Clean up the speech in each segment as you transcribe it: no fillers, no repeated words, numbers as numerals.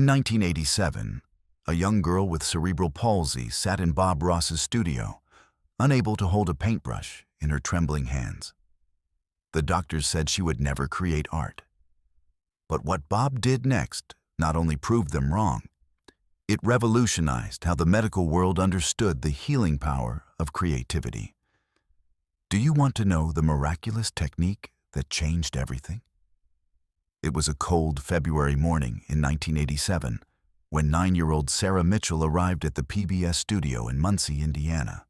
1987, a young girl with cerebral palsy sat in Bob Ross's studio, unable to hold a paintbrush in her trembling hands. The doctors said she would never create art. But what Bob did next not only proved them wrong, it revolutionized how the medical world understood the healing power of creativity. Do you want to know the miraculous technique that changed everything? It was a cold February morning in 1987 when 9-year-old Sarah Mitchell arrived at the PBS studio in Muncie, Indiana.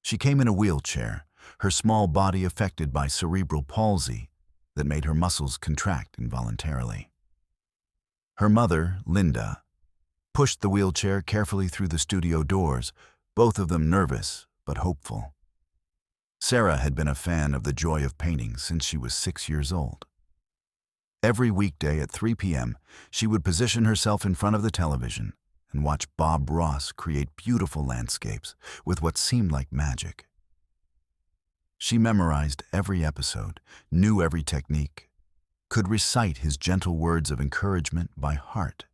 She came in a wheelchair, her small body affected by cerebral palsy that made her muscles contract involuntarily. Her mother, Linda, pushed the wheelchair carefully through the studio doors, both of them nervous but hopeful. Sarah had been a fan of the joy of painting since she was 6 years old. Every weekday at 3 p.m., she would position herself in front of the television and watch Bob Ross create beautiful landscapes with what seemed like magic. She memorized every episode, knew every technique, could recite his gentle words of encouragement by heart.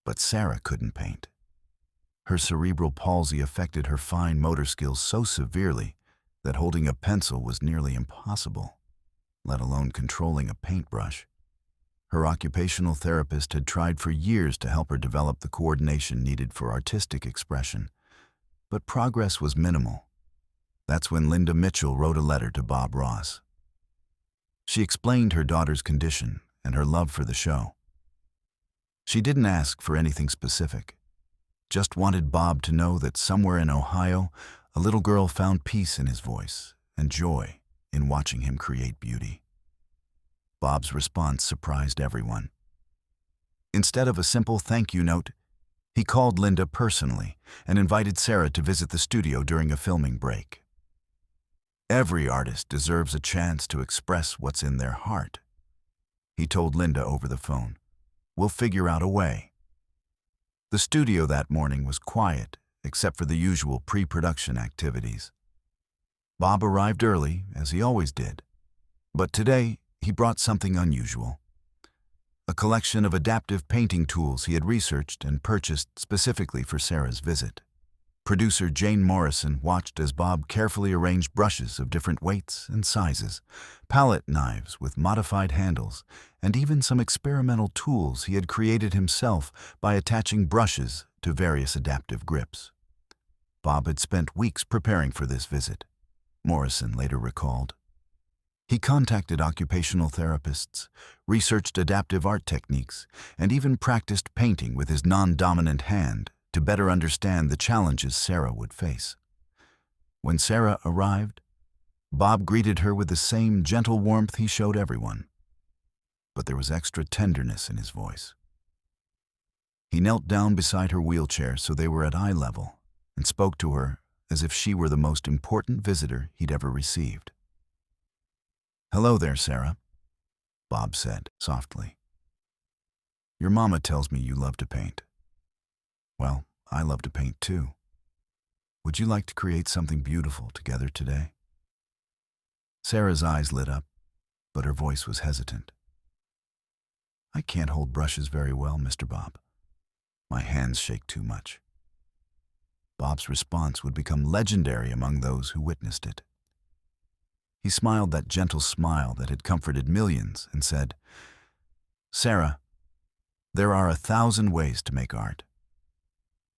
But Sarah couldn't paint. Her cerebral palsy affected her fine motor skills so severely that holding a pencil was nearly impossible, let alone controlling a paintbrush. Her occupational therapist had tried for years to help her develop the coordination needed for artistic expression, but progress was minimal. That's when Linda Mitchell wrote a letter to Bob Ross. She explained her daughter's condition and her love for the show. She didn't ask for anything specific, just wanted Bob to know that somewhere in Ohio, a little girl found peace in his voice and joy in watching him create beauty. Bob's response surprised everyone. Instead of a simple thank you note, he called Linda personally and invited Sarah to visit the studio during a filming break. Every artist deserves a chance to express what's in their heart, he told Linda over the phone. We'll figure out a way. The studio that morning was quiet, except for the usual pre-production activities. Bob arrived early, as he always did, but today he brought something unusual. A collection of adaptive painting tools he had researched and purchased specifically for Sarah's visit. Producer Jane Morrison watched as Bob carefully arranged brushes of different weights and sizes, palette knives with modified handles, and even some experimental tools he had created himself by attaching brushes to various adaptive grips. Bob had spent weeks preparing for this visit, Morrison later recalled. He contacted occupational therapists, researched adaptive art techniques, and even practiced painting with his non-dominant hand to better understand the challenges Sarah would face. When Sarah arrived, Bob greeted her with the same gentle warmth he showed everyone, but there was extra tenderness in his voice. He knelt down beside her wheelchair so they were at eye level and spoke to her as if she were the most important visitor he'd ever received. "Hello there, Sarah," Bob said softly. "Your mama tells me you love to paint. Well, I love to paint too. Would you like to create something beautiful together today?" Sarah's eyes lit up, but her voice was hesitant. "I can't hold brushes very well, Mr. Bob. My hands shake too much." Bob's response would become legendary among those who witnessed it. He smiled that gentle smile that had comforted millions and said, "Sarah, there are 1,000 ways to make art.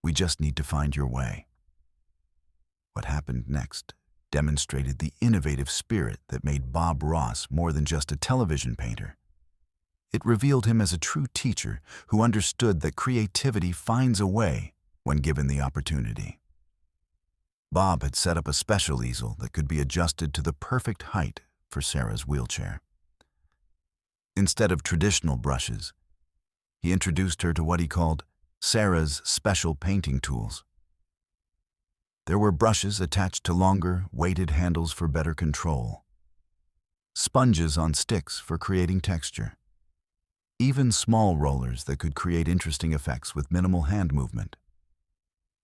We just need to find your way." What happened next demonstrated the innovative spirit that made Bob Ross more than just a television painter. It revealed him as a true teacher who understood that creativity finds a way when given the opportunity. Bob had set up a special easel that could be adjusted to the perfect height for Sarah's wheelchair. Instead of traditional brushes, he introduced her to what he called Sarah's special painting tools. There were brushes attached to longer, weighted handles for better control, sponges on sticks for creating texture, even small rollers that could create interesting effects with minimal hand movement.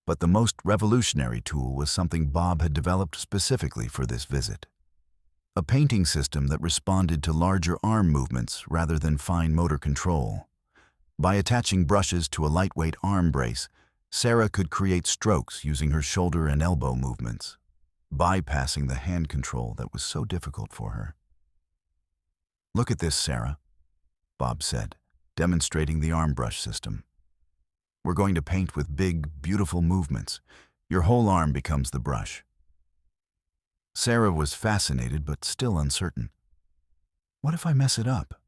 But the most revolutionary tool was something Bob had developed specifically for this visit. A painting system that responded to larger arm movements rather than fine motor control. By attaching brushes to a lightweight arm brace, Sarah could create strokes using her shoulder and elbow movements, bypassing the hand control that was so difficult for her. "Look at this, Sarah," Bob said, demonstrating the arm brush system. "We're going to paint with big, beautiful movements. Your whole arm becomes the brush." Sarah was fascinated but still uncertain. "What if I mess it up?"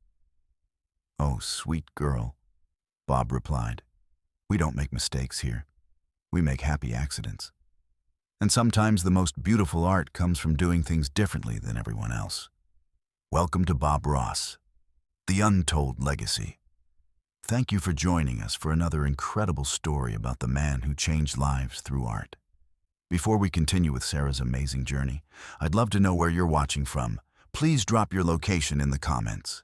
"Oh, sweet girl," Bob replied. "We don't make mistakes here. We make happy accidents. And sometimes the most beautiful art comes from doing things differently than everyone else." Welcome to Bob Ross, The Untold Legacy. Thank you for joining us for another incredible story about the man who changed lives through art. Before we continue with Sarah's amazing journey, I'd love to know where you're watching from. Please drop your location in the comments.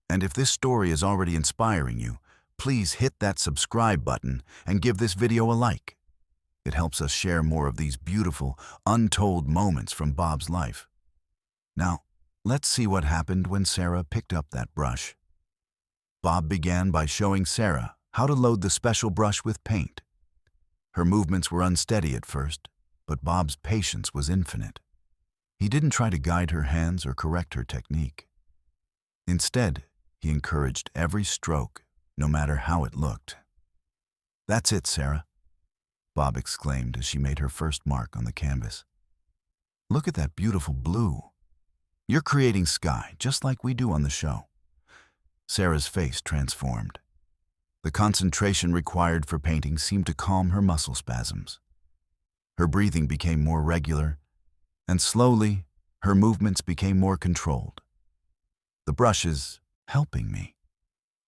And if this story is already inspiring you, please hit that subscribe button and give this video a like. It helps us share more of these beautiful, untold moments from Bob's life. Now, let's see what happened when Sarah picked up that brush. Bob began by showing Sarah how to load the special brush with paint. Her movements were unsteady at first, but Bob's patience was infinite. He didn't try to guide her hands or correct her technique. Instead, he encouraged every stroke, no matter how it looked. "That's it, Sarah," Bob exclaimed as she made her first mark on the canvas. "Look at that beautiful blue. You're creating sky, just like we do on the show." Sarah's face transformed. The concentration required for painting seemed to calm her muscle spasms. Her breathing became more regular, and slowly, her movements became more controlled. "The brush is helping me,"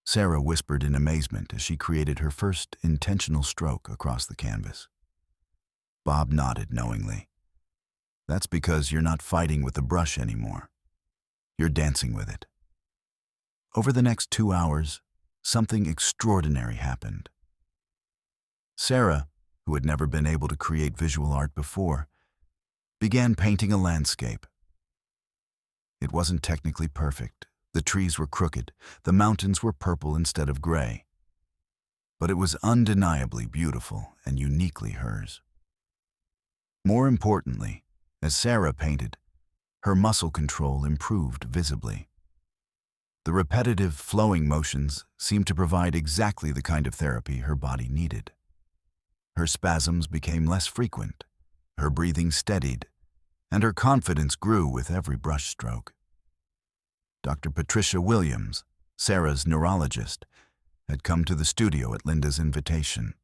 Sarah whispered in amazement as she created her first intentional stroke across the canvas. Bob nodded knowingly. "That's because you're not fighting with the brush anymore. You're dancing with it." Over the next 2 hours, something extraordinary happened. Sarah, who had never been able to create visual art before, began painting a landscape. It wasn't technically perfect. The trees were crooked, the mountains were purple instead of gray. But it was undeniably beautiful and uniquely hers. More importantly, as Sarah painted, her muscle control improved visibly. The repetitive, flowing motions seemed to provide exactly the kind of therapy her body needed. Her spasms became less frequent, her breathing steadied, and her confidence grew with every brushstroke. Dr. Patricia Williams, Sarah's neurologist, had come to the studio at Linda's invitation.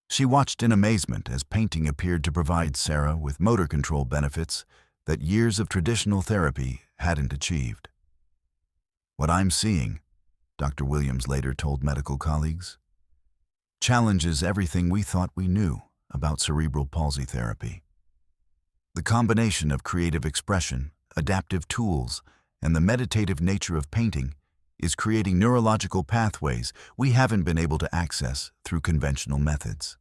She watched in amazement as painting appeared to provide Sarah with motor control benefits that years of traditional therapy hadn't achieved. "What I'm seeing," Dr. Williams later told medical colleagues, "challenges everything we thought we knew about cerebral palsy therapy. The combination of creative expression, adaptive tools, and the meditative nature of painting is creating neurological pathways we haven't been able to access through conventional methods."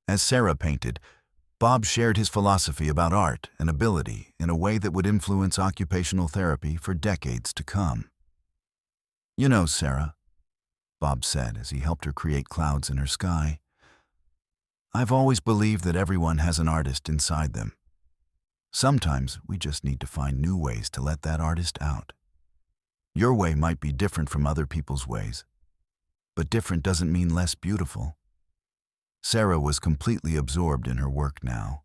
As Sarah painted, Bob shared his philosophy about art and ability in a way that would influence occupational therapy for decades to come. "You know, Sarah," Bob said as he helped her create clouds in her sky, "I've always believed that everyone has an artist inside them. Sometimes we just need to find new ways to let that artist out. Your way might be different from other people's ways, but different doesn't mean less beautiful." Sarah was completely absorbed in her work now.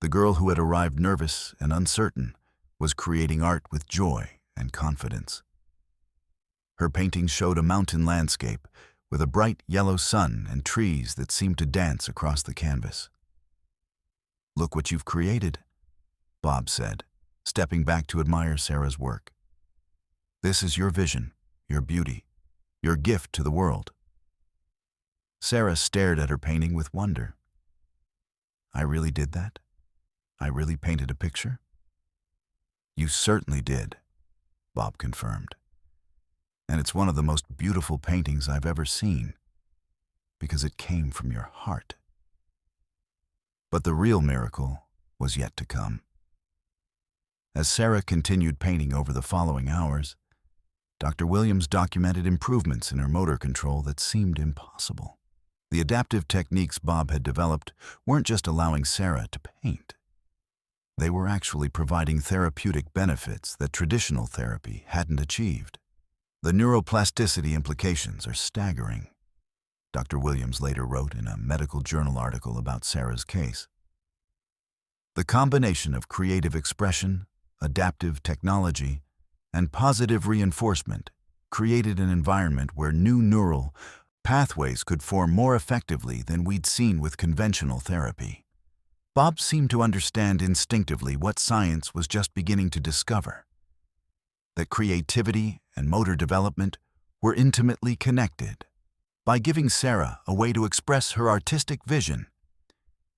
The girl who had arrived nervous and uncertain was creating art with joy and confidence. Her painting showed a mountain landscape with a bright yellow sun and trees that seemed to dance across the canvas. "Look what you've created," Bob said, stepping back to admire Sarah's work. "This is your vision, your beauty, your gift to the world." Sarah stared at her painting with wonder. "I really did that? I really painted a picture?" "You certainly did," Bob confirmed. "And it's one of the most beautiful paintings I've ever seen, because it came from your heart." But the real miracle was yet to come. As Sarah continued painting over the following hours, Dr. Williams documented improvements in her motor control that seemed impossible. The adaptive techniques Bob had developed weren't just allowing Sarah to paint. They were actually providing therapeutic benefits that traditional therapy hadn't achieved. The neuroplasticity implications are staggering, Dr. Williams later wrote in a medical journal article about Sarah's case. The combination of creative expression, adaptive technology, and positive reinforcement created an environment where new neural pathways could form more effectively than we'd seen with conventional therapy. Bob seemed to understand instinctively what science was just beginning to discover: that creativity and motor development were intimately connected. By giving Sarah a way to express her artistic vision,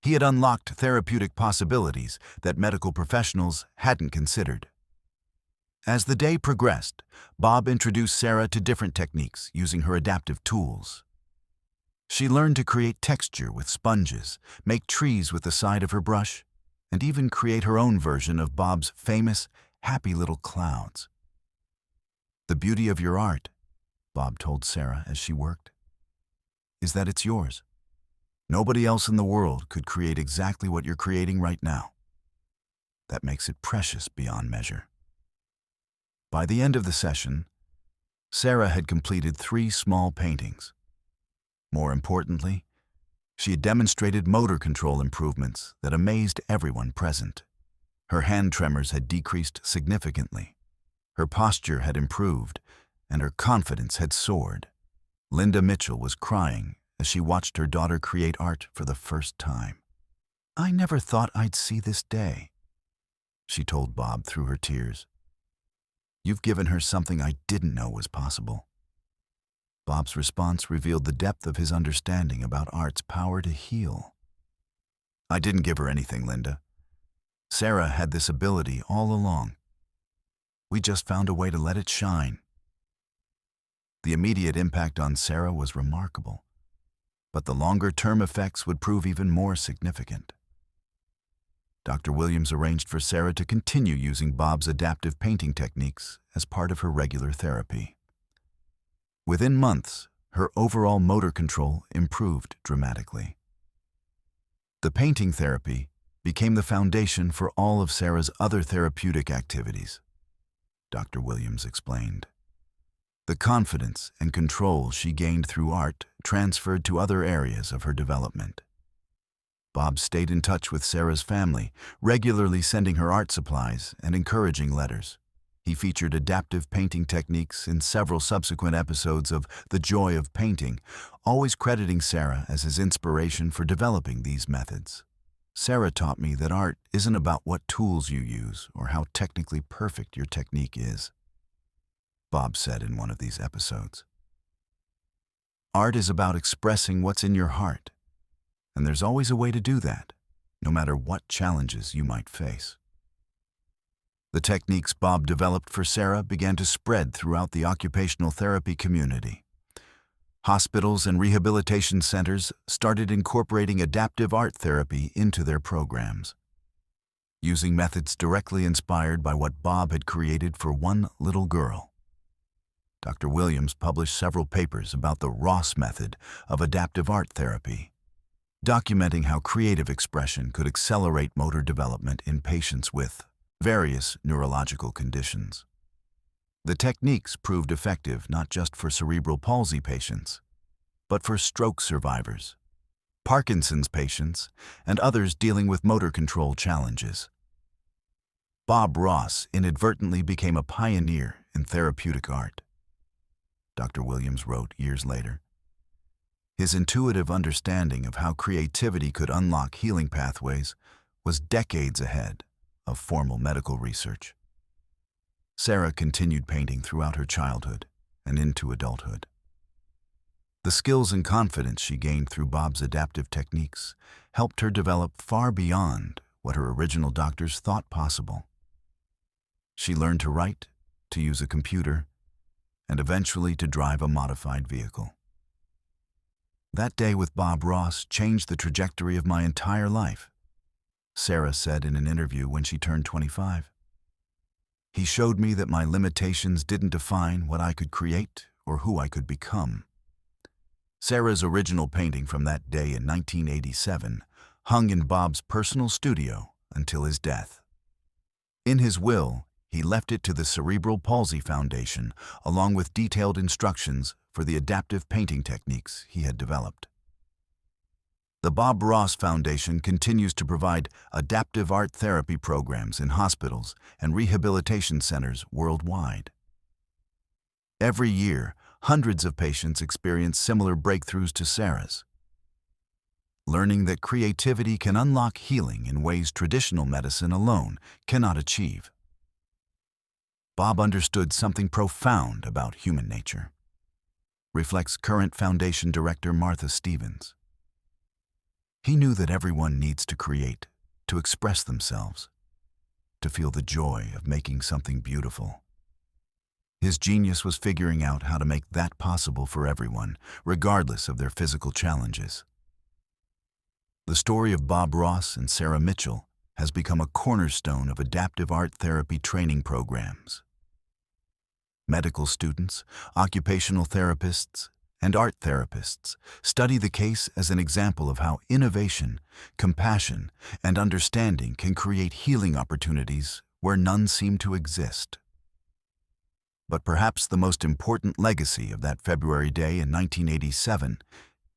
he had unlocked therapeutic possibilities that medical professionals hadn't considered. As the day progressed, Bob introduced Sarah to different techniques using her adaptive tools. She learned to create texture with sponges, make trees with the side of her brush, and even create her own version of Bob's famous happy little clouds. "The beauty of your art," Bob told Sarah as she worked, "is that it's yours. Nobody else in the world could create exactly what you're creating right now. That makes it precious beyond measure." By the end of the session, Sarah had completed 3 small paintings. More importantly, she had demonstrated motor control improvements that amazed everyone present. Her hand tremors had decreased significantly, her posture had improved, and her confidence had soared. Linda Mitchell was crying as she watched her daughter create art for the first time. "I never thought I'd see this day," she told Bob through her tears. "You've given her something I didn't know was possible." Bob's response revealed the depth of his understanding about art's power to heal. "I didn't give her anything, Linda. Sarah had this ability all along. We just found a way to let it shine." The immediate impact on Sarah was remarkable, but the longer-term effects would prove even more significant. Dr. Williams arranged for Sarah to continue using Bob's adaptive painting techniques as part of her regular therapy. Within months, her overall motor control improved dramatically. The painting therapy became the foundation for all of Sarah's other therapeutic activities, Dr. Williams explained. The confidence and control she gained through art transferred to other areas of her development. Bob stayed in touch with Sarah's family, regularly sending her art supplies and encouraging letters. He featured adaptive painting techniques in several subsequent episodes of The Joy of Painting, always crediting Sarah as his inspiration for developing these methods. "Sarah taught me that art isn't about what tools you use or how technically perfect your technique is," Bob said in one of these episodes. "Art is about expressing what's in your heart, and there's always a way to do that, no matter what challenges you might face." The techniques Bob developed for Sarah began to spread throughout the occupational therapy community. Hospitals and rehabilitation centers started incorporating adaptive art therapy into their programs. Using methods directly inspired by what Bob had created for one little girl, Dr. Williams published several papers about the Ross method of adaptive art therapy, documenting how creative expression could accelerate motor development in patients with various neurological conditions. The techniques proved effective not just for cerebral palsy patients, but for stroke survivors, Parkinson's patients, and others dealing with motor control challenges. Bob Ross inadvertently became a pioneer in therapeutic art, Dr. Williams wrote years later. His intuitive understanding of how creativity could unlock healing pathways was decades ahead of formal medical research. Sarah continued painting throughout her childhood and into adulthood. The skills and confidence she gained through Bob's adaptive techniques helped her develop far beyond what her original doctors thought possible. She learned to write, to use a computer, and eventually to drive a modified vehicle. "That day with Bob Ross changed the trajectory of my entire life," Sarah said in an interview when she turned 25. He showed me that my limitations didn't define what I could create or who I could become. Sarah's original painting from that day in 1987 hung in Bob's personal studio until his death. In his will, he left it to the Cerebral Palsy Foundation, along with detailed instructions for the adaptive painting techniques he had developed. The Bob Ross Foundation continues to provide adaptive art therapy programs in hospitals and rehabilitation centers worldwide. Every year, hundreds of patients experience similar breakthroughs to Sarah's, learning that creativity can unlock healing in ways traditional medicine alone cannot achieve. Bob understood something profound about human nature, reflects current Foundation Director Martha Stevens. He knew that everyone needs to create, to express themselves, to feel the joy of making something beautiful. His genius was figuring out how to make that possible for everyone, regardless of their physical challenges. The story of Bob Ross and Sarah Mitchell has become a cornerstone of adaptive art therapy training programs. Medical students, occupational therapists, and art therapists study the case as an example of how innovation, compassion, and understanding can create healing opportunities where none seem to exist. But perhaps the most important legacy of that February day in 1987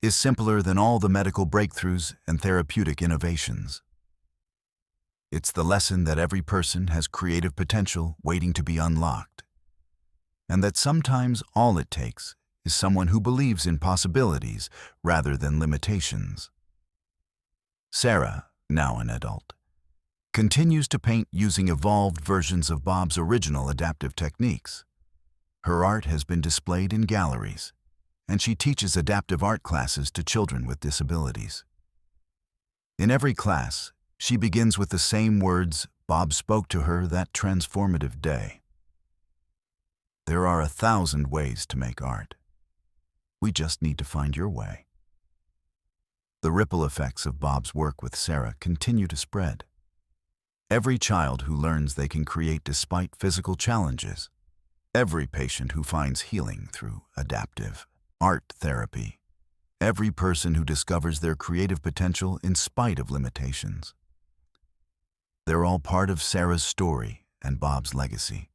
is simpler than all the medical breakthroughs and therapeutic innovations. It's the lesson that every person has creative potential waiting to be unlocked, and that sometimes all it takes is someone who believes in possibilities rather than limitations. Sarah, now an adult, continues to paint using evolved versions of Bob's original adaptive techniques. Her art has been displayed in galleries, and she teaches adaptive art classes to children with disabilities. In every class, she begins with the same words Bob spoke to her that transformative day. There are 1,000 ways to make art. We just need to find your way. The ripple effects of Bob's work with Sarah continue to spread. Every child who learns they can create despite physical challenges, every patient who finds healing through adaptive art therapy, every person who discovers their creative potential in spite of limitations. They're all part of Sarah's story and Bob's legacy.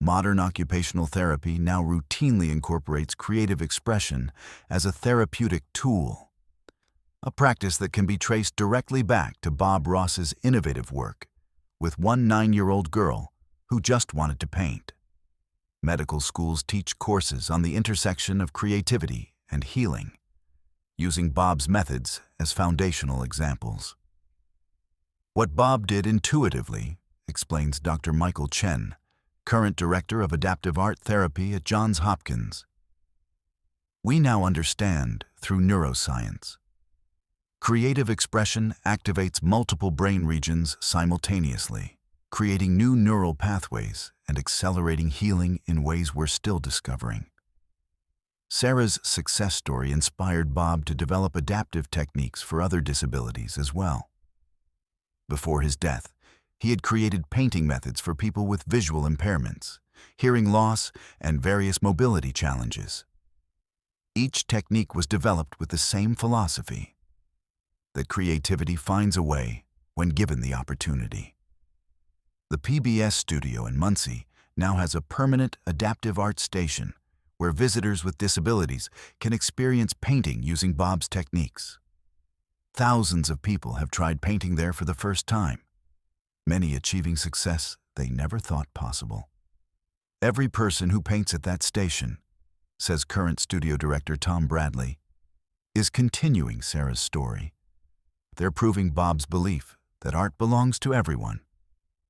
Modern occupational therapy now routinely incorporates creative expression as a therapeutic tool, a practice that can be traced directly back to Bob Ross's innovative work with one 9-year-old girl who just wanted to paint. Medical schools teach courses on the intersection of creativity and healing, using Bob's methods as foundational examples. What Bob did intuitively, explains Dr. Michael Chen, current director of adaptive art therapy at Johns Hopkins. We now understand through neuroscience. Creative expression activates multiple brain regions simultaneously, creating new neural pathways and accelerating healing in ways we're still discovering. Sarah's success story inspired Bob to develop adaptive techniques for other disabilities as well. Before his death, he had created painting methods for people with visual impairments, hearing loss, and various mobility challenges. Each technique was developed with the same philosophy, that creativity finds a way when given the opportunity. The PBS studio in Muncie now has a permanent adaptive art station where visitors with disabilities can experience painting using Bob's techniques. Thousands of people have tried painting there for the first time, many achieving success they never thought possible. Every person who paints at that station, says current studio director Tom Bradley, is continuing Sarah's story. They're proving Bob's belief that art belongs to everyone,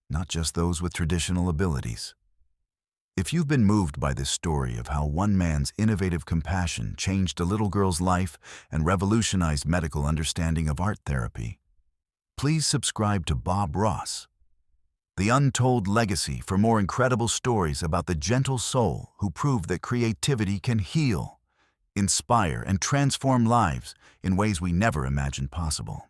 not just those with traditional abilities. If you've been moved by this story of how one man's innovative compassion changed a little girl's life and revolutionized medical understanding of art therapy, please subscribe to Bob Ross, The Untold Legacy, for more incredible stories about the gentle soul who proved that creativity can heal, inspire, and transform lives in ways we never imagined possible.